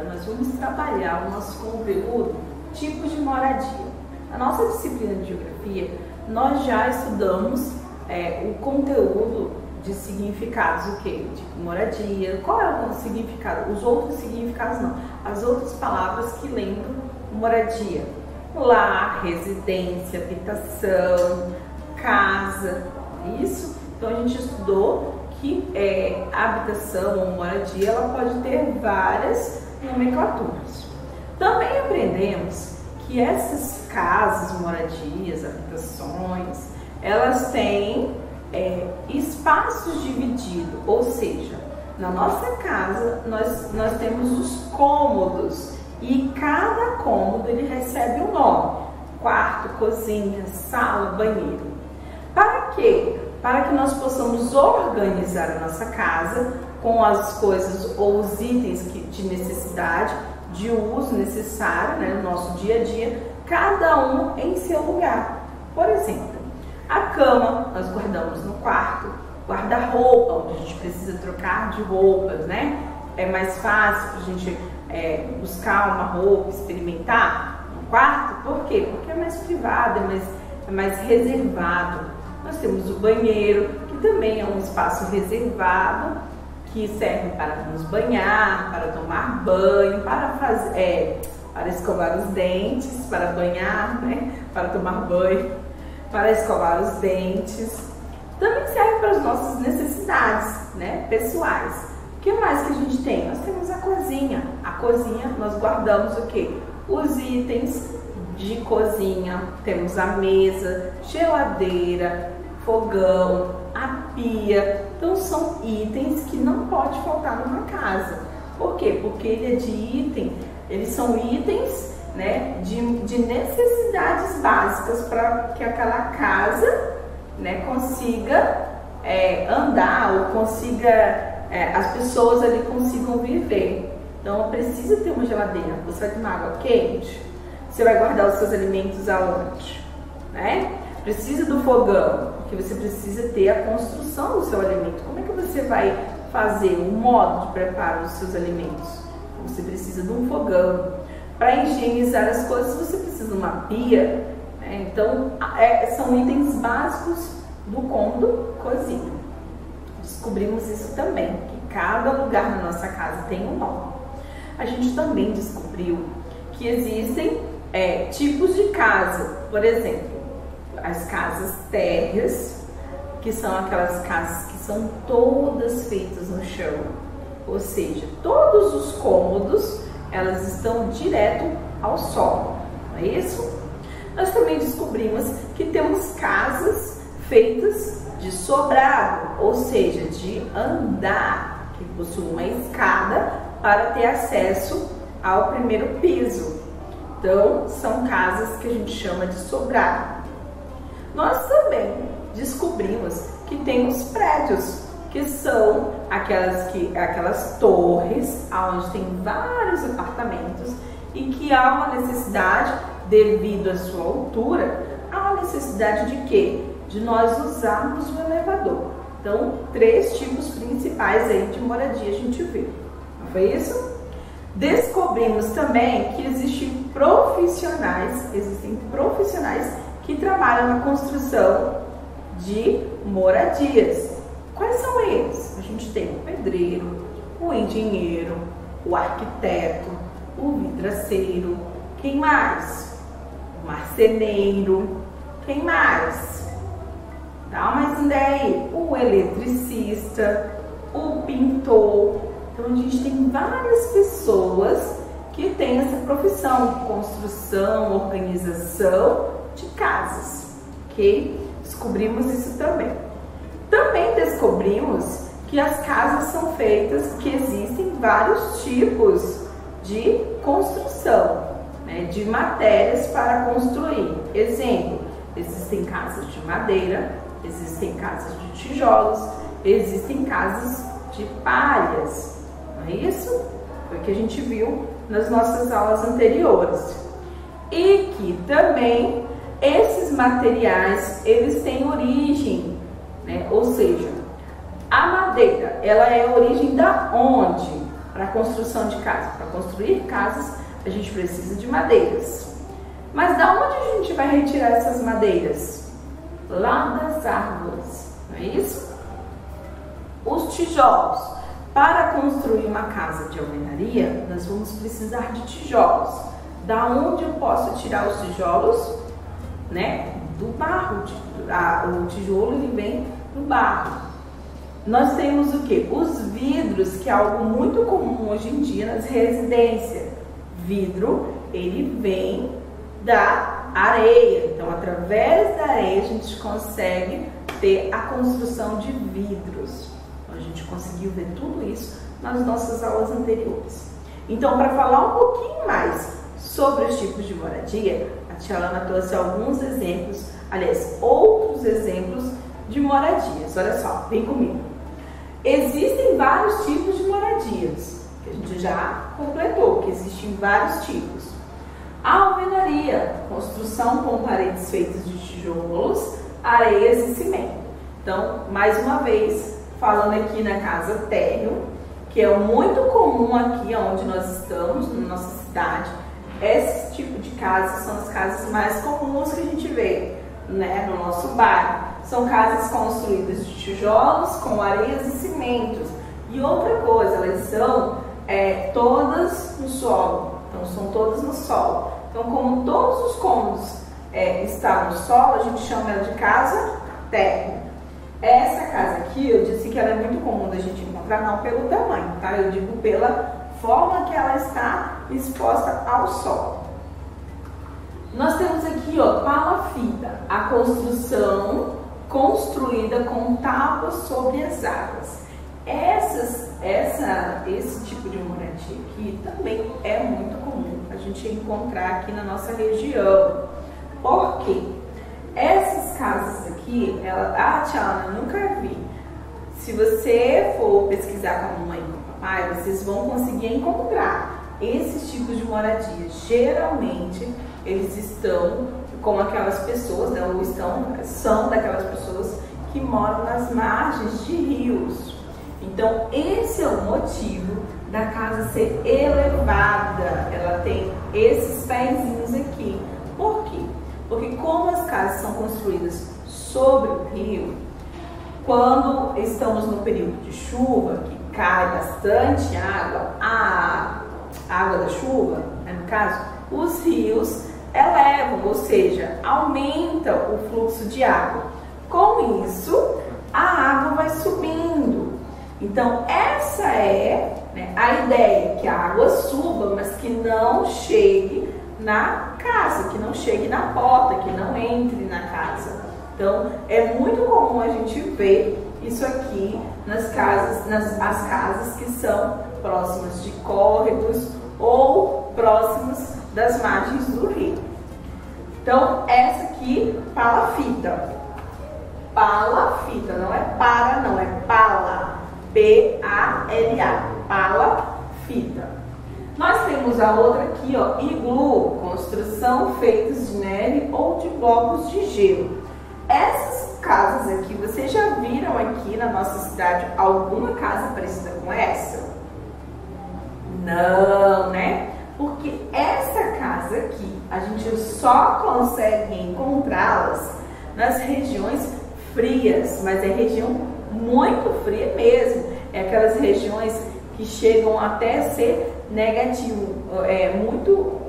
nós vamos trabalhar o nosso conteúdo tipos de moradia. Na nossa disciplina de geografia, nós já estudamos o conteúdo de significados, o que? Tipo moradia, qual é o significado? Os outros significados não, as outras palavras que lembram moradia. Lar, residência, habitação, casa, isso. Então a gente estudou que a habitação ou moradia, ela pode ter várias nomenclaturas. Também aprendemos que essas casas, moradias, habitações, elas têm espaços divididos, ou seja, na nossa casa nós temos os cômodos e cada cômodo ele recebe um nome: quarto, cozinha, sala, banheiro. Para quê? Para que nós possamos organizar a nossa casa com as coisas ou os itens de necessidade, de uso necessário, né, no nosso dia a dia, cada um em seu lugar. Por exemplo, a cama nós guardamos no quarto, guarda-roupa, onde a gente precisa trocar de roupas, né? É mais fácil a gente buscar uma roupa, experimentar no quarto. Por quê? Porque é mais privado, é mais reservado. Nós temos o banheiro, que também é um espaço reservado, que serve para nos banhar, para tomar banho, para escovar os dentes, para banhar, né? Para tomar banho, para escovar os dentes. Também serve para as nossas necessidades, né, pessoais. O que mais que a gente tem? Nós temos a cozinha. A cozinha, nós guardamos o quê? Os itens de cozinha. Temos a mesa, geladeira, fogão, a pia. Então são itens que não pode faltar numa casa. Por quê? Porque eles são itens, né, de necessidades básicas para que aquela casa, né, consiga andar ou consiga as pessoas ali consigam viver. Então precisa ter uma geladeira. Você vai tomar água quente? Você vai guardar os seus alimentos aonde? Né? Precisa do fogão, porque você precisa ter a construção do seu alimento. Como é que você vai fazer o modo de preparo dos seus alimentos? Você precisa de um fogão. Para higienizar as coisas, você precisa de uma pia. Né? Então, são itens básicos do cômodo cozinha. Descobrimos isso também, que cada lugar na nossa casa tem um nome. A gente também descobriu que existem tipos de casa. Por exemplo, as casas térreas, que são aquelas casas que são todas feitas no chão. Ou seja, todos os cômodos, elas estão direto ao solo. Não é isso? Nós também descobrimos que temos casas feitas de sobrado, ou seja, de andar, que possuem uma escada para ter acesso ao primeiro piso. Então, são casas que a gente chama de sobrado. Nós também descobrimos que tem os prédios, que são aquelas torres onde tem vários apartamentos e que há uma necessidade, devido à sua altura, há uma necessidade de quê? De nós usarmos o elevador. Então, 3 tipos principais aí de moradia a gente viu. Não foi isso? Descobrimos também que existem profissionais que trabalham na construção de moradias. Quais são eles? A gente tem o pedreiro, o engenheiro, o arquiteto, o vidraceiro. Quem mais? O marceneiro. Quem mais? Dá mais ideia aí. O eletricista, o pintor. Então a gente tem várias pessoas que têm essa profissão, construção, organização de casas, ok? Descobrimos isso também. Também descobrimos que as casas são feitas, que existem vários tipos de construção, né, de matérias para construir. Exemplo, existem casas de madeira, existem casas de tijolos, existem casas de palhas. Não é isso? Foi o que a gente viu nas nossas aulas anteriores. E que também esses materiais, eles têm origem, né? Ou seja, a madeira, ela é a origem da onde? para a construção de casa. Para construir casas, a gente precisa de madeiras. Mas da onde a gente vai retirar essas madeiras? Lá das árvores, não é isso? Os tijolos. Para construir uma casa de alvenaria, nós vamos precisar de tijolos. Da onde eu posso tirar os tijolos? Né? Do barro. O tijolo ele vem do barro. Nós temos o que? Os vidros, que é algo muito comum hoje em dia nas residências. Vidro, ele vem da areia. Então, através da areia, a gente consegue ter a construção de vidros. Então, a gente conseguiu ver tudo isso nas nossas aulas anteriores. Então, para falar um pouquinho mais sobre os tipos de moradia, a tia Lana trouxe alguns exemplos, aliás, outros exemplos de moradias. Olha só, vem comigo. Existem vários tipos de moradias, que a gente já completou, que existem vários tipos. A alvenaria, construção com paredes feitas de tijolos, areias e cimento. Então, mais uma vez, falando aqui na casa térreo, que é muito comum aqui onde nós estamos, na nossa cidade. Esse tipo de casas são as casas mais comuns que a gente vê, né, no nosso bairro. São casas construídas de tijolos com areias e cimentos. E outra coisa, elas são todas no solo. Então, são todas no solo. Então, como todos os cômodos estão no solo, a gente chama ela de casa térrea. Essa casa aqui, eu disse que ela é muito comum da gente encontrar, não pelo tamanho, tá? Eu digo pela forma que ela está exposta ao sol. Nós temos aqui, ó, palafita, a construção construída com tábuas sobre as águas. Esse tipo de moradia aqui também é muito comum a gente encontrar aqui na nossa região. Por quê? Essas casas aqui, tia Ana, nunca vi. Se você for pesquisar com a mamãe e com o papai, vocês vão conseguir encontrar esses tipos de moradia. Geralmente, eles estão como aquelas pessoas, né, ou são daquelas pessoas que moram nas margens de rios. Então, esse é o motivo da casa ser elevada. Ela tem esses pezinhos aqui. Por quê? Porque como as casas são construídas sobre o rio, quando estamos no período de chuva, que cai bastante água, a água da chuva, né, no caso, os rios elevam, ou seja, aumenta o fluxo de água. Com isso, a água vai subindo. Então, essa é, né, a ideia, que a água suba, mas que não chegue na casa, que não chegue na porta, que não entre na casa. Então, é muito comum a gente ver isso aqui nas casas, as casas que são próximas de córregos ou próximas das margens do rio. Então, essa aqui, palafita. Palafita, não é para, não, é pala. P-A-L-A, palafita. Nós temos a outra aqui, ó, iglu, construção feitas de neve ou de blocos de gelo. Essas casas aqui, vocês já viram aqui na nossa cidade alguma casa parecida com essa? Não, né? Porque essa casa aqui, a gente só consegue encontrá-las nas regiões frias, mas é região muito fria mesmo. É aquelas regiões que chegam até ser negativo, muito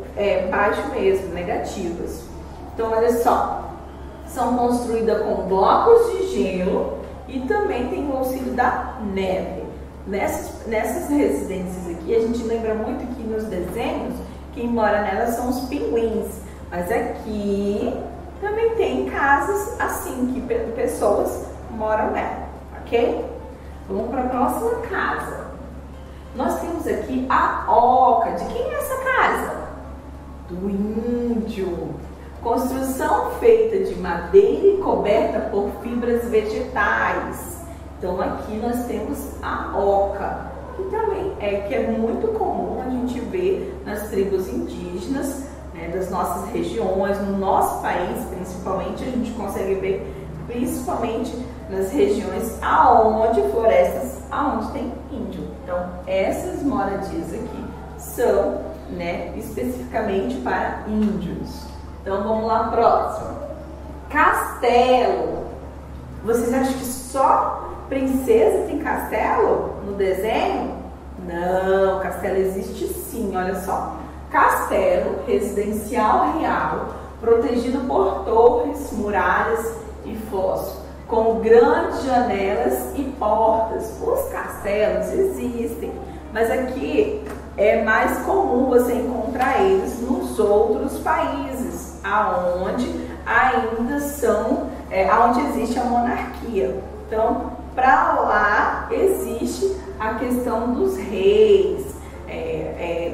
baixo mesmo, negativas. Então, olha só, são construídas com blocos de gelo e também tem o auxílio da neve. Nessas residências aqui, a gente lembra muito que nos desenhos, quem mora nelas são os pinguins, mas aqui também tem casas assim, que pessoas moram nela, ok? Vamos para a próxima casa. Nós temos aqui a oca. De quem é essa casa? Do índio. Construção feita de madeira e coberta por fibras vegetais. Então aqui nós temos a oca, que também é muito comum a gente ver nas tribos indígenas, né, das nossas regiões, no nosso país principalmente, a gente consegue ver principalmente nas regiões aonde florestas, aonde tem índio. Então, essas moradias aqui são, né, especificamente para índios. Então, vamos lá, próximo. Castelo. Vocês acham que só princesa tem castelo no desenho? Não, castelo existe sim, olha só. Castelo residencial real, protegido por torres, muralhas e fossos, com grandes janelas e portas. Os castelos existem, mas aqui é mais comum você encontrar eles nos outros países, aonde ainda são, aonde existe a monarquia. Então, para lá existe a questão dos reis,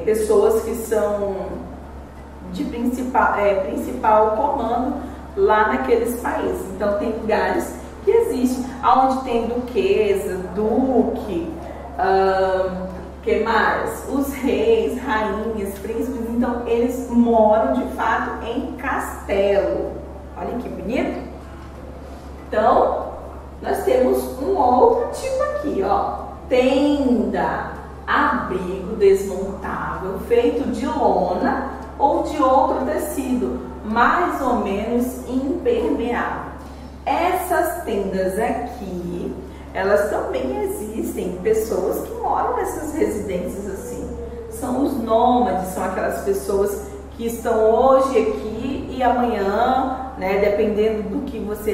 pessoas que são de principal comando lá naqueles países. Então, tem lugares que existem, onde tem duquesa, duque, que mais? Os reis, rainhas, príncipes. Então, eles moram de fato em castelo. Olha que bonito. Então, nós temos um outro tipo aqui, ó. Tenda, abrigo desmontável, feito de lona ou de outro tecido, mais ou menos impermeável. Essas tendas aqui, elas também existem, pessoas que moram nessas residências assim. São os nômades, são aquelas pessoas que estão hoje aqui e amanhã, né, dependendo do que você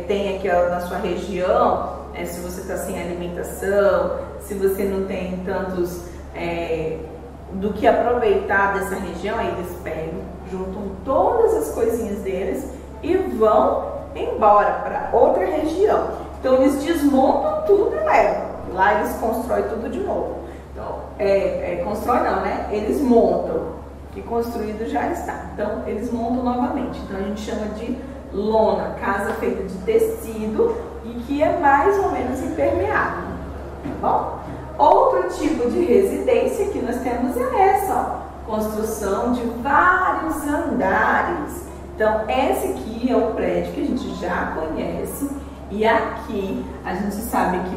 tem aqui na sua região, se você está sem alimentação, se você não tem tantos do que aproveitar dessa região, aí eles pegam, juntam todas as coisinhas deles e vão embora para outra região. Então eles desmontam tudo e levam. Lá eles constroem tudo de novo. Então, constrói não, né? Eles montam, que construído já está. Então eles montam novamente. Então a gente chama de lona, casa feita de tecido e que é mais ou menos impermeável. Tá bom? Outro tipo de residência que nós temos é essa, ó, construção de vários andares. Então, esse aqui é o prédio que a gente já conhece e aqui a gente sabe que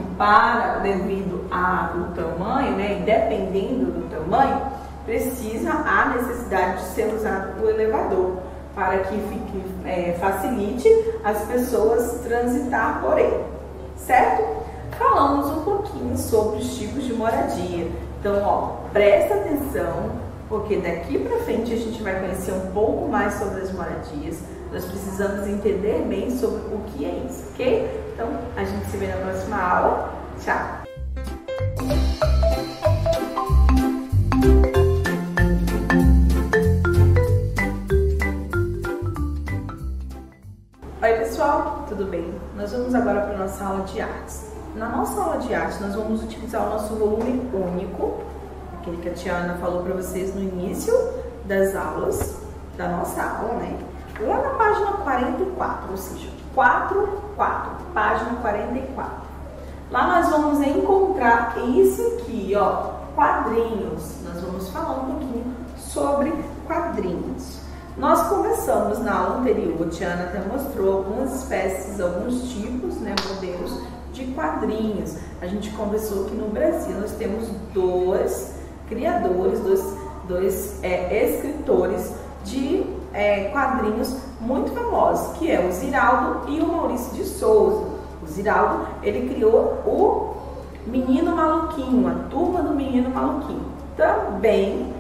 devido ao tamanho, né, e dependendo do tamanho, há necessidade de ser usado o elevador para que facilite as pessoas transitar por ele, certo? Falamos um pouquinho sobre os tipos de moradia. Então, ó, presta atenção, porque daqui para frente a gente vai conhecer um pouco mais sobre as moradias. Nós precisamos entender bem sobre o que é isso, ok? Então, a gente se vê na próxima aula. Tchau! Oi pessoal, tudo bem? Nós vamos agora para a nossa aula de artes. Na nossa aula de arte, nós vamos utilizar o nosso volume único, aquele que a Tiana falou para vocês no início das aulas, da nossa aula, né? Lá na página 44, ou seja, 44, página 44. Lá nós vamos encontrar isso aqui, ó, quadrinhos. Nós vamos falar um pouquinho sobre quadrinhos. Nós começamos na aula anterior, a Tiana até mostrou algumas espécies, alguns tipos, né, modelos de quadrinhos. A gente conversou que no Brasil nós temos dois criadores, dois escritores de quadrinhos muito famosos, que é o Ziraldo e o Maurício de Souza. O Ziraldo, ele criou o Menino Maluquinho, a Turma do Menino Maluquinho. Também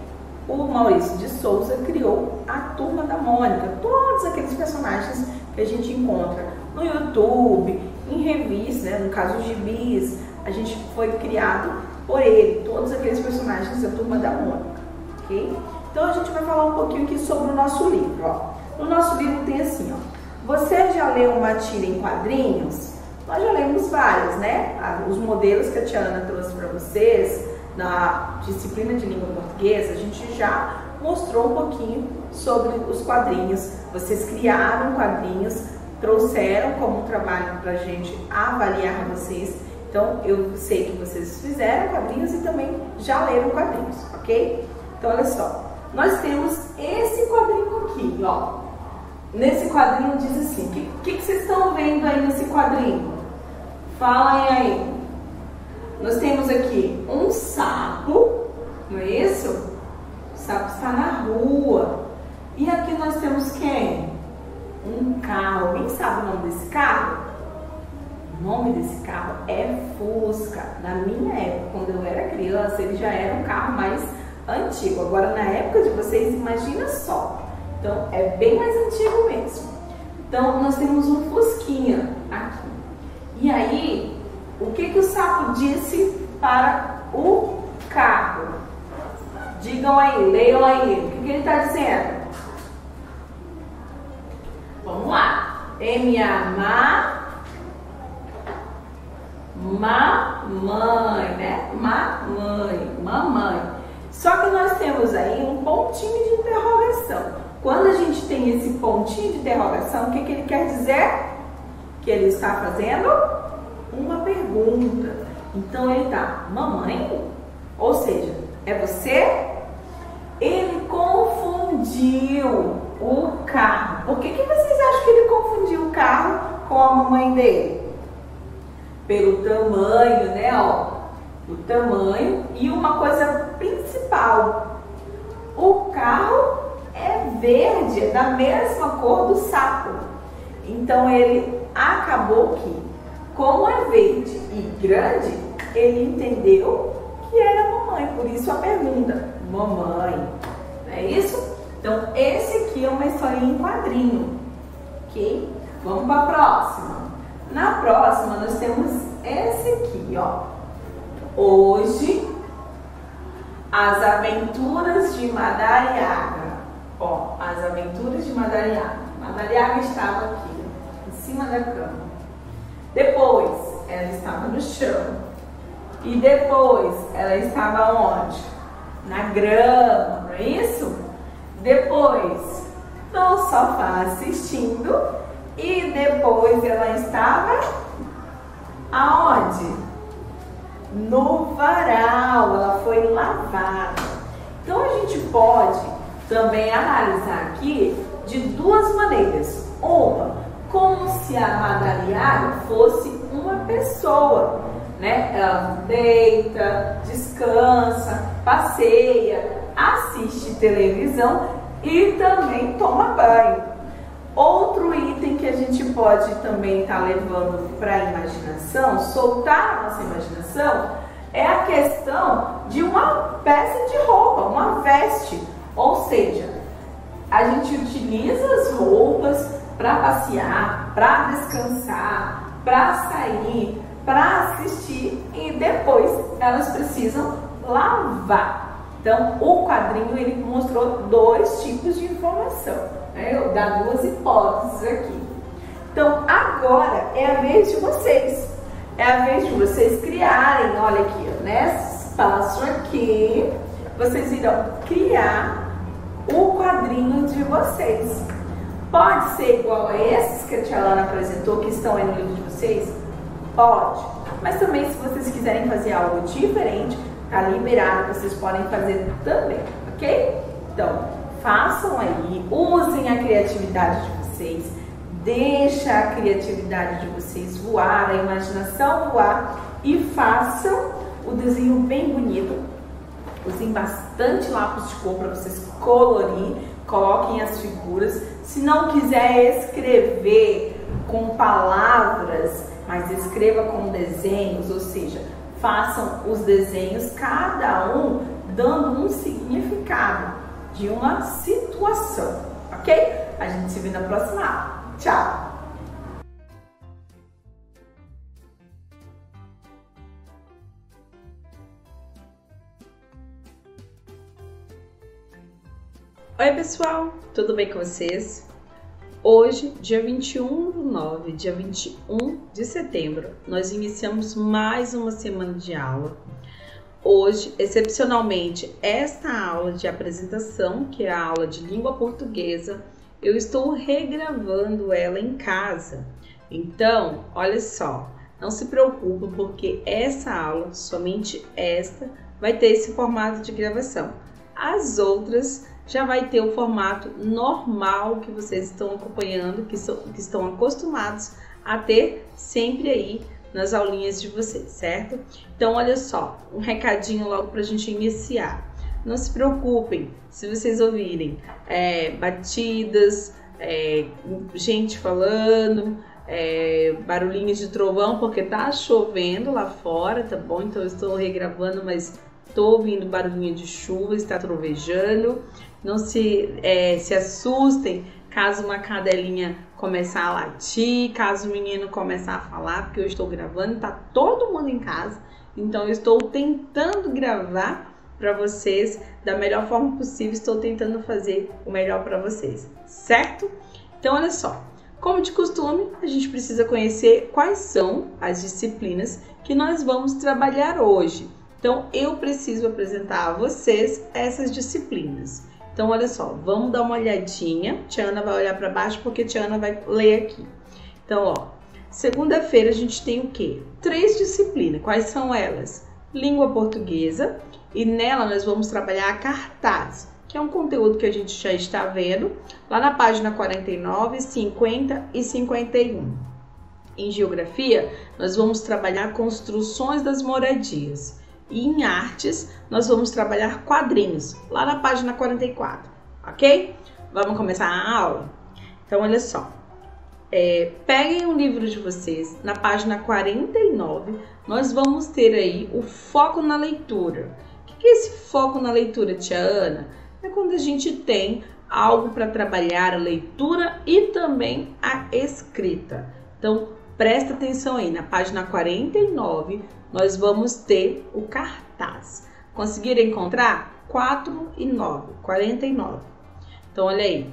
o Maurício de Souza criou a Turma da Mônica, todos aqueles personagens que a gente encontra no YouTube, em revistas, né? No caso os gibis, a gente foi criado por ele, todos aqueles personagens da Turma da Mônica, ok? Então a gente vai falar um pouquinho aqui sobre o nosso livro, ó. No nosso livro tem assim, ó, você já leu uma tira em quadrinhos? Nós já lemos várias, né? Os modelos que a Tiana trouxe para vocês na disciplina de língua portuguesa, a gente já mostrou um pouquinho sobre os quadrinhos. Vocês criaram quadrinhos, trouxeram como trabalho para a gente avaliar vocês. Então, eu sei que vocês fizeram quadrinhos e também já leram quadrinhos, ok? Então, olha só, nós temos esse quadrinho aqui, ó. Nesse quadrinho diz assim, o que vocês estão vendo aí quadrinho? Falem aí. Nós temos aqui um sapo, não é isso? O sapo está na rua. E aqui nós temos quem? Um carro. Alguém sabe o nome desse carro? O nome desse carro é Fusca. Na minha época, quando eu era criança, ele já era um carro mais antigo. Agora, na época de vocês, imagina só. Então, é bem mais antigo mesmo. Então, nós temos um Fusquinha aqui. E aí, o que o sapo disse para o carro? Digam aí, leiam aí. O que ele está dizendo? Vamos lá. Mamãe, né? Mamãe. Só que nós temos aí um pontinho de interrogação. Quando a gente tem esse pontinho de interrogação, o que ele quer dizer? Que ele está fazendo uma pergunta. Então ele tá, mamãe? Ou seja, é você? Ele confundiu o carro. Por que vocês acham que ele confundiu o carro com a mamãe dele? Pelo tamanho, né? Ó, o tamanho e uma coisa principal. O carro é verde, é da mesma cor do sapo. Então ele acabou que, como é verde e grande, ele entendeu que era mamãe. Por isso a pergunta, mamãe, não é isso? Então esse aqui é uma historinha em quadrinho, ok? Vamos para a próxima. Na próxima nós temos esse aqui, ó. Hoje, as aventuras de Madariaga. Ó, as aventuras de Madariaga. Madariaga estava aqui, em cima da cama. Depois, ela estava no chão. E depois, ela estava onde? Na grama, não é isso? Depois, no sofá assistindo. E depois, ela estava aonde? No varal. Ela foi lavada. Então, a gente pode também analisar aqui de duas maneiras. Uma, como se a Madariaga fosse uma pessoa, né? Ela deita, descansa, passeia, assiste televisão e também toma banho. Outro item que a gente pode também estar levando para a imaginação, soltar a nossa imaginação, é a questão de uma peça de roupa, uma veste. Ou seja, a gente utiliza as roupas para passear, para descansar, para sair, para assistir e depois elas precisam lavar. Então, o quadrinho ele mostrou dois tipos de informação, né? Eu dou duas hipóteses aqui. Então, agora é a vez de vocês. É a vez de vocês criarem, olha aqui, ó, nesse espaço aqui, vocês irão criar o quadrinho de vocês. Pode ser igual a esses que a tia Lana apresentou, que estão aí no livro de vocês? Pode. Mas também, se vocês quiserem fazer algo diferente, tá liberado, vocês podem fazer também, ok? Então, façam aí, usem a criatividade de vocês, deixa a criatividade de vocês voar, a imaginação voar e façam o desenho bem bonito. Usem bastante lápis de cor para vocês colorir, coloquem as figuras. Se não quiser escrever com palavras, mas escreva com desenhos, ou seja, façam os desenhos, cada um dando um significado de uma situação, ok? A gente se vê na próxima aula. Tchau! Oi pessoal, tudo bem com vocês? Hoje, dia 21/9, dia 21 de setembro, nós iniciamos mais uma semana de aula. Hoje, excepcionalmente, esta aula de apresentação, que é a aula de língua portuguesa, eu estou regravando ela em casa. Então, olha só, não se preocupe porque essa aula, somente esta, vai ter esse formato de gravação. As outras já vai ter o formato normal que vocês estão acompanhando, que estão acostumados a ter sempre aí nas aulinhas de vocês, certo? Então, olha só, um recadinho logo para a gente iniciar. Não se preocupem se vocês ouvirem batidas, gente falando, barulhinhos de trovão, porque tá chovendo lá fora, tá bom? Então eu estou regravando, mas tô ouvindo barulhinho de chuva, está trovejando. Não se assustem caso uma cadelinha começar a latir, caso o menino começar a falar, porque eu estou gravando, tá todo mundo em casa, então eu estou tentando gravar para vocês da melhor forma possível, estou tentando fazer o melhor para vocês, certo? Então olha só, como de costume, a gente precisa conhecer quais são as disciplinas que nós vamos trabalhar hoje. Então eu preciso apresentar a vocês essas disciplinas. Então, olha só, vamos dar uma olhadinha. Tiana vai olhar para baixo porque Tiana vai ler aqui. Então, ó, segunda-feira a gente tem o quê? 3 disciplinas. Quais são elas? Língua portuguesa, e nela nós vamos trabalhar a cartaz, que é um conteúdo que a gente já está vendo lá na página 49, 50 e 51. Em geografia, nós vamos trabalhar construções das moradias. E em artes, nós vamos trabalhar quadrinhos, lá na página 44, ok? Vamos começar a aula? Então, olha só. Peguem um livro de vocês, na página 49, nós vamos ter aí o foco na leitura. O que é esse foco na leitura, tia Ana? É quando a gente tem algo para trabalhar a leitura e também a escrita. Então, presta atenção aí, na página 49, nós vamos ter o cartaz. Conseguiram encontrar? 4 e 9, 49. Então, olha aí.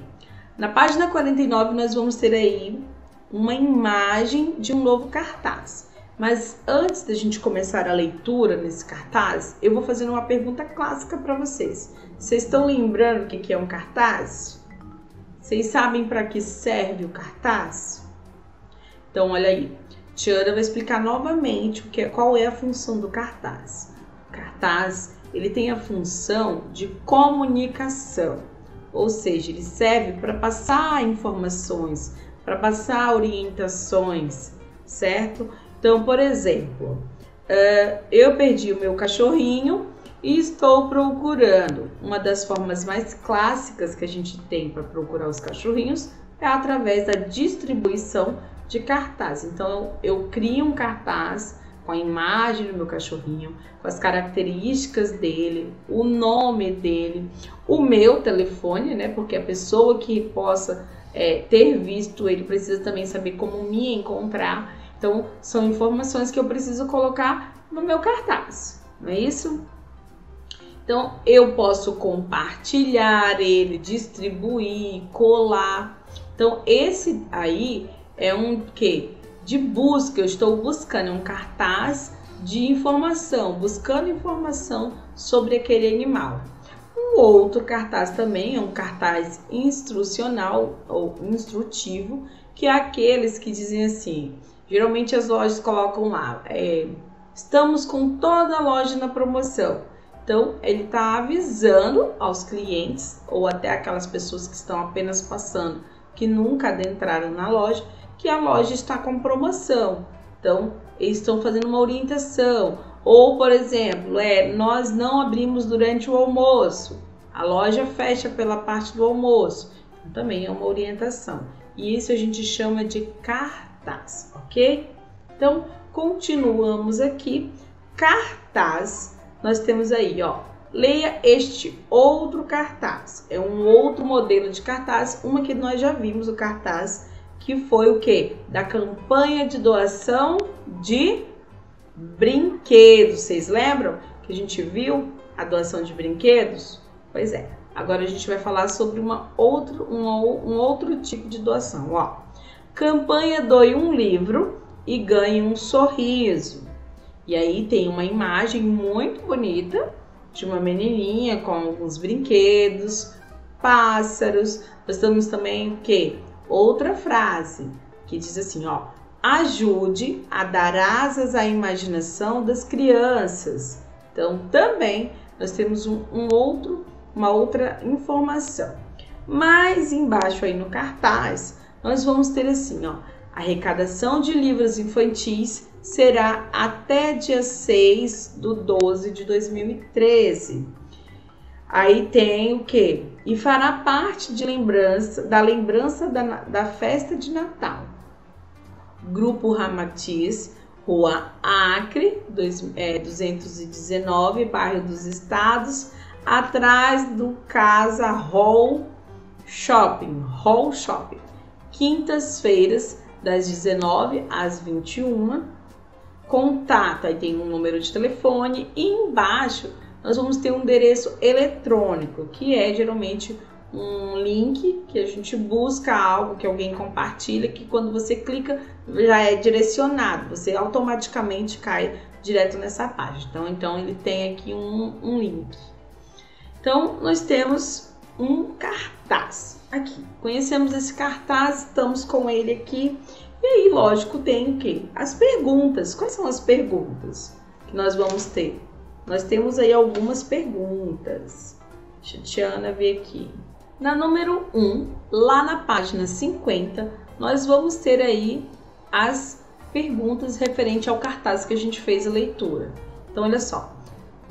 Na página 49, nós vamos ter aí uma imagem de um novo cartaz. Mas antes da gente começar a leitura nesse cartaz, eu vou fazer uma pergunta clássica para vocês. Vocês estão lembrando o que é um cartaz? Vocês sabem para que serve o cartaz? Então, olha aí. Tiana vai explicar novamente qual é a função do cartaz. O cartaz, ele tem a função de comunicação, ou seja, ele serve para passar informações, para passar orientações, certo? Então, por exemplo, eu perdi o meu cachorrinho e estou procurando. Uma das formas mais clássicas que a gente tem para procurar os cachorrinhos é através da distribuição de cartaz. Então, eu crio um cartaz com a imagem do meu cachorrinho, com as características dele, o nome dele, o meu telefone, né? Porque a pessoa que possa ter visto ele precisa também saber como me encontrar. Então, são informações que eu preciso colocar no meu cartaz, não é isso? Então, eu posso compartilhar ele, distribuir, colar. Então, esse aí é um quê? De busca, eu estou buscando um cartaz de informação, buscando informação sobre aquele animal. Um outro cartaz também é um cartaz instrucional ou instrutivo, que é aqueles que dizem assim, geralmente as lojas colocam lá, estamos com toda a loja na promoção. Então, ele está avisando aos clientes ou até aquelas pessoas que estão apenas passando, que nunca adentraram na loja, que a loja está com promoção. Então, eles estão fazendo uma orientação. Ou, por exemplo, nós não abrimos durante o almoço. A loja fecha pela parte do almoço. Então, também é uma orientação. E isso a gente chama de cartaz, ok? Então, continuamos aqui. Cartaz, nós temos aí, ó. Leia este outro cartaz. É um outro modelo de cartaz. Uma que nós já vimos, o cartaz que foi o quê? Da campanha de doação de brinquedos. Vocês lembram que a gente viu a doação de brinquedos? Pois é. Agora a gente vai falar sobre um outro tipo de doação. Ó, campanha Doe um livro e ganhe um sorriso. E aí tem uma imagem muito bonita de uma menininha com alguns brinquedos, pássaros. Nós temos também o quê? Outra frase que diz assim, ó, ajude a dar asas à imaginação das crianças. Então, também nós temos uma outra informação. Mais embaixo aí no cartaz, nós vamos ter assim, ó, arrecadação de livros infantis será até dia 6/12/2013. Aí tem o quê? E fará parte da lembrança da festa de Natal. Grupo Ramatiz, Rua Acre, 219, bairro dos Estados, atrás do Casa Hall Shopping. Quintas-feiras, das 19 às 21. Contato, aí tem um número de telefone e embaixo nós vamos ter um endereço eletrônico, que é geralmente um link que a gente busca algo que alguém compartilha, que quando você clica já é direcionado, você automaticamente cai direto nessa página. Então ele tem aqui um link. Então nós temos um cartaz aqui. Conhecemos esse cartaz, estamos com ele aqui. E aí, lógico, tem o quê? As perguntas. Quais são as perguntas que nós vamos ter? Nós temos aí algumas perguntas. Deixa a Tiana ver aqui. Na número 1, lá na página 50, nós vamos ter aí as perguntas referentes ao cartaz que a gente fez a leitura. Então, olha só.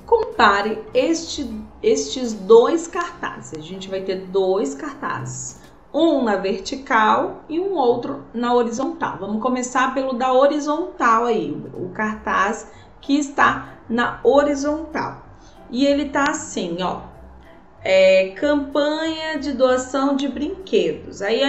Compare estes dois cartazes. A gente vai ter dois cartazes. Um na vertical e um outro na horizontal. Vamos começar pelo da horizontal aí, o cartaz que está na horizontal. E ele tá assim, ó. Campanha de doação de brinquedos. Aí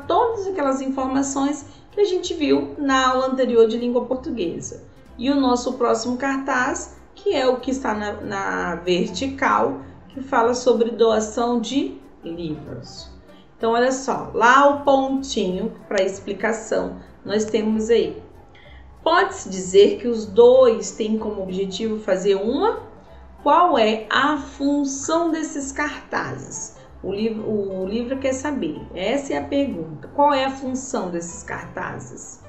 todas aquelas informações que a gente viu na aula anterior de língua portuguesa. E o nosso próximo cartaz, que é o que está na vertical, que fala sobre doação de livros. Então, olha só, lá o pontinho para explicação nós temos aí. Pode-se dizer que os dois têm como objetivo fazer uma? Qual é a função desses cartazes? O livro quer saber. Essa é a pergunta. Qual é a função desses cartazes?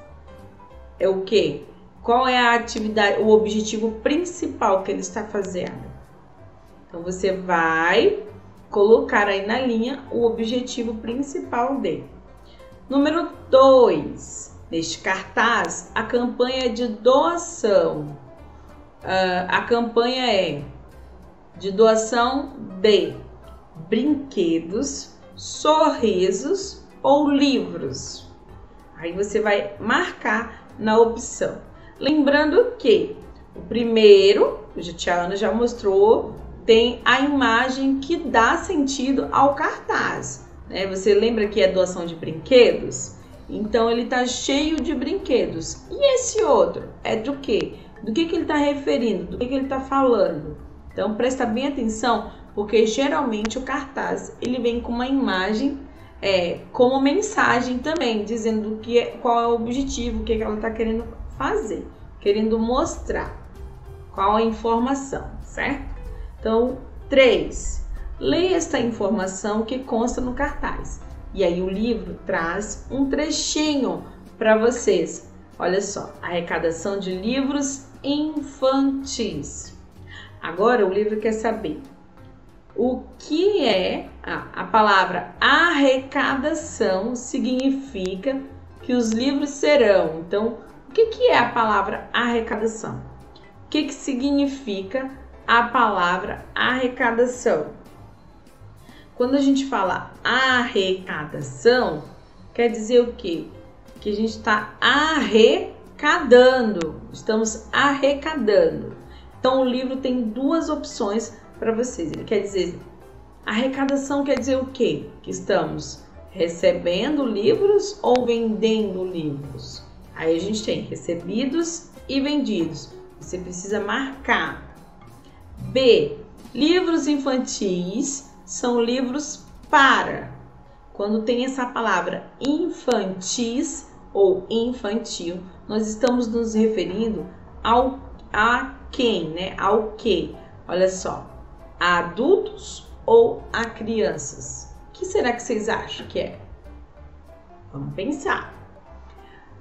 É o quê? Qual é a atividade, o objetivo principal que ele está fazendo? Então, você vai colocar aí na linha o objetivo principal dele. Número 2. Neste cartaz, a campanha de doação. A campanha é de doação de brinquedos, sorrisos ou livros. Aí você vai marcar na opção. Lembrando que o primeiro, a Tiana já mostrou, tem a imagem que dá sentido ao cartaz, né? Você lembra que é doação de brinquedos? Então ele tá cheio de brinquedos. E esse outro é do quê? Do que ele está referindo? Do que ele está falando? Então presta bem atenção, porque geralmente o cartaz ele vem com uma imagem como mensagem também, dizendo qual é o objetivo, o que ela está querendo fazer, querendo mostrar, qual a informação, certo? Então, 3. Leia esta informação que consta no cartaz. E aí o livro traz um trechinho para vocês. Olha só, arrecadação de livros infantis. Agora o livro quer saber o que é a palavra arrecadação. Significa que os livros serão. Então, o que é a palavra arrecadação? O que significa a palavra arrecadação? Quando a gente fala arrecadação, quer dizer o quê? Que a gente está arrecadando, estamos arrecadando. Então o livro tem duas opções para vocês. Ele quer dizer, arrecadação quer dizer o quê? Que estamos recebendo livros ou vendendo livros? Aí a gente tem recebidos e vendidos. Você precisa marcar. B. Livros infantis são livros para. Quando tem essa palavra infantis ou infantil, nós estamos nos referindo a quem, né? Ao que? Olha só, a adultos ou a crianças? O que será que vocês acham que é? Vamos pensar.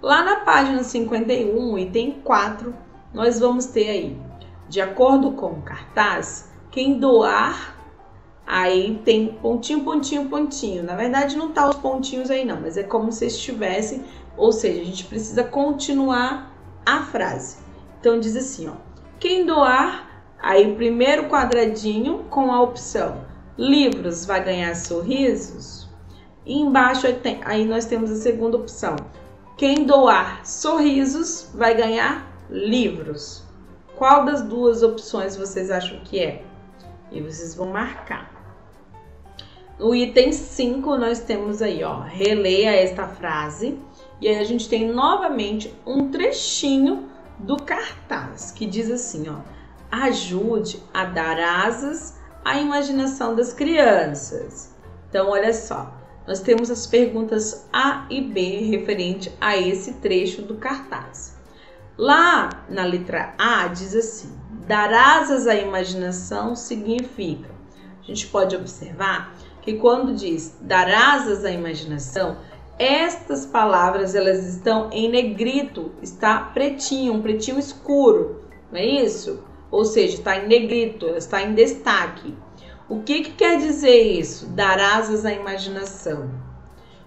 Lá na página 51, item 4, nós vamos ter aí, de acordo com o cartaz, quem doar, aí tem pontinho, pontinho, pontinho. Na verdade não tá os pontinhos aí não, mas é como se estivessem Ou seja, a gente precisa continuar a frase. Então diz assim, ó, quem doar, aí o primeiro quadradinho com a opção livros vai ganhar sorrisos. E embaixo aí nós temos a segunda opção, quem doar sorrisos vai ganhar livros. Qual das duas opções vocês acham que é? E vocês vão marcar. No item 5 nós temos aí, ó, releia esta frase. E aí a gente tem novamente um trechinho do cartaz que diz assim, ó, ajude a dar asas à imaginação das crianças. Então, olha só, nós temos as perguntas A e B referente a esse trecho do cartaz. Lá na letra A diz assim, dar asas à imaginação significa, a gente pode observar que quando diz dar asas à imaginação, estas palavras elas estão em negrito, está pretinho, um pretinho escuro, não é isso? Ou seja, está em negrito, está em destaque. O que quer dizer isso? Dar asas à imaginação.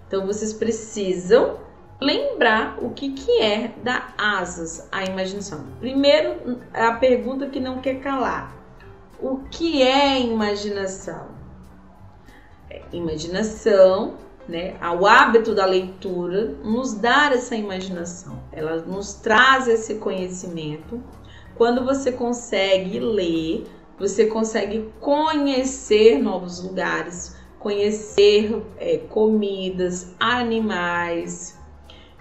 Então vocês precisam lembrar o que é dar asas à imaginação. Primeiro, a pergunta que não quer calar. O que é imaginação? Imaginação, né? O hábito da leitura nos dá essa imaginação. Ela nos traz esse conhecimento. Quando você consegue ler, você consegue conhecer novos lugares, conhecer comidas, animais.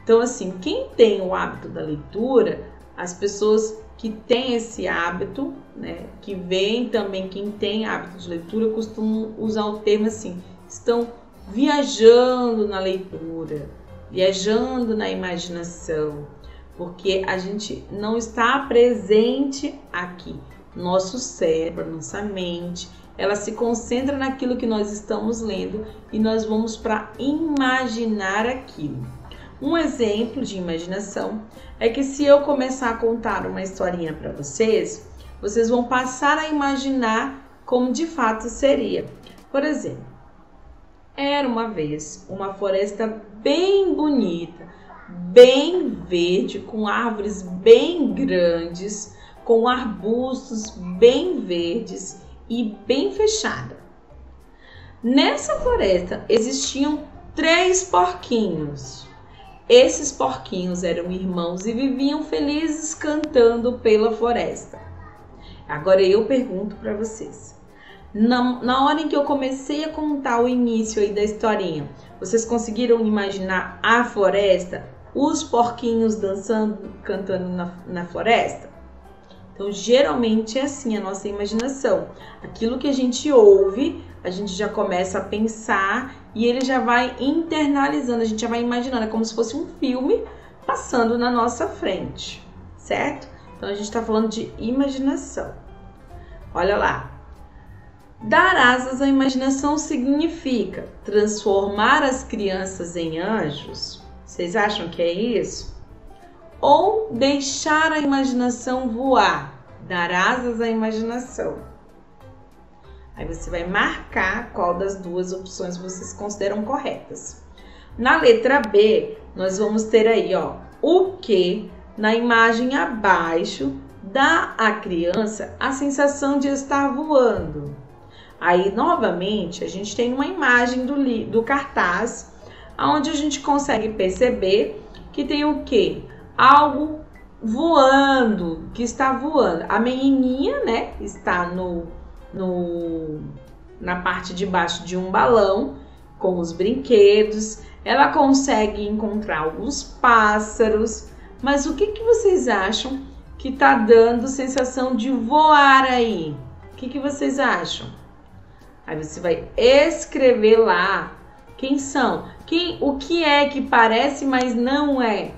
Então, assim, quem tem o hábito da leitura, as pessoas que têm esse hábito, né, que veem também quem tem hábito de leitura, costumam usar o termo assim, estão viajando na leitura, viajando na imaginação, porque a gente não está presente aqui. Nosso cérebro, nossa mente, ela se concentra naquilo que nós estamos lendo e nós vamos para imaginar aquilo. Um exemplo de imaginação é que se eu começar a contar uma historinha para vocês, vocês vão passar a imaginar como de fato seria. Por exemplo, era uma vez uma floresta bem bonita, bem verde, com árvores bem grandes, com arbustos bem verdes e bem fechada. Nessa floresta existiam 3 porquinhos. Esses porquinhos eram irmãos e viviam felizes cantando pela floresta. Agora eu pergunto para vocês. Na hora em que eu comecei a contar o início aí da historinha, vocês conseguiram imaginar a floresta? Os porquinhos dançando, cantando na floresta? Então, geralmente é assim a nossa imaginação. Aquilo que a gente ouve, a gente já começa a pensar e ele já vai internalizando, a gente já vai imaginando. É como se fosse um filme passando na nossa frente, certo? Então, a gente está falando de imaginação. Olha lá. Dar asas à imaginação significa transformar as crianças em anjos. Vocês acham que é isso? Ou deixar a imaginação voar, dar asas à imaginação. Aí você vai marcar qual das duas opções vocês consideram corretas. Na letra B, nós vamos ter aí, ó, o que na imagem abaixo dá à criança a sensação de estar voando. Aí, novamente, a gente tem uma imagem do cartaz, onde a gente consegue perceber que tem o quê? Algo voando, que está voando. A menininha, né, está na parte de baixo de um balão com os brinquedos. Ela consegue encontrar alguns pássaros. Mas o que vocês acham que está dando sensação de voar aí? O que vocês acham? Aí você vai escrever lá quem são. O que é que parece, mas não é?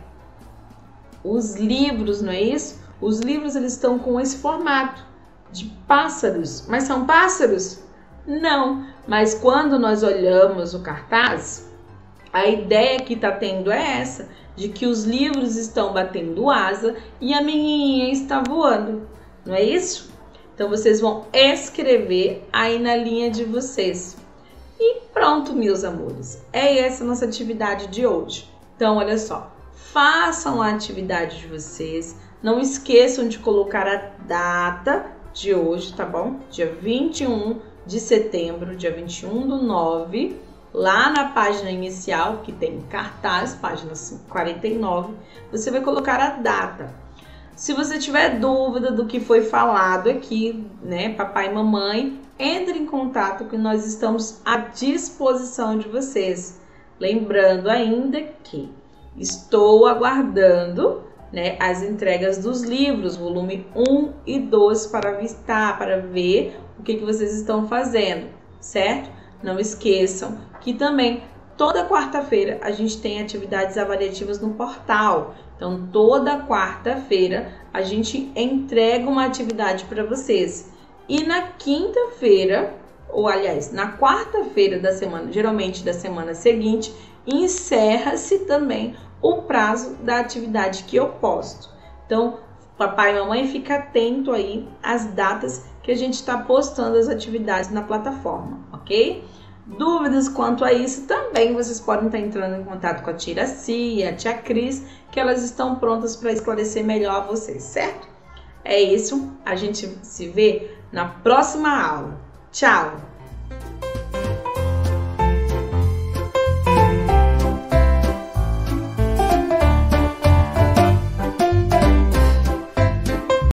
Os livros, não é isso? Os livros eles estão com esse formato de pássaros. Mas são pássaros? Não. Mas quando nós olhamos o cartaz, a ideia que está tendo é essa, de que os livros estão batendo asa e a menininha está voando. Não é isso? Então, vocês vão escrever aí na linha de vocês. E pronto, meus amores. É essa a nossa atividade de hoje. Então, olha só. façam a atividade de vocês. Não esqueçam de colocar a data de hoje, tá bom? Dia 21 de setembro, dia 21/9, lá na página inicial, que tem cartaz, página 49, você vai colocar a data. Se você tiver dúvida do que foi falado aqui, né, papai e mamãe, entre em contato que nós estamos à disposição de vocês. Lembrando ainda que estou aguardando, né, as entregas dos livros, volume 1 e 2, para avistar, para ver o que vocês estão fazendo, certo? Não esqueçam que também toda quarta-feira a gente tem atividades avaliativas no portal. Então, toda quarta-feira a gente entrega uma atividade para vocês. E na quinta-feira, ou aliás, na quarta-feira da semana, geralmente da semana seguinte, encerra-se também o prazo da atividade que eu posto. Então, papai e mamãe, fica atento aí às datas que a gente está postando as atividades na plataforma, ok? Dúvidas quanto a isso também vocês podem estar entrando em contato com a tia Iraci, a tia Cris, que elas estão prontas para esclarecer melhor a vocês, certo? É isso, a gente se vê na próxima aula. Tchau!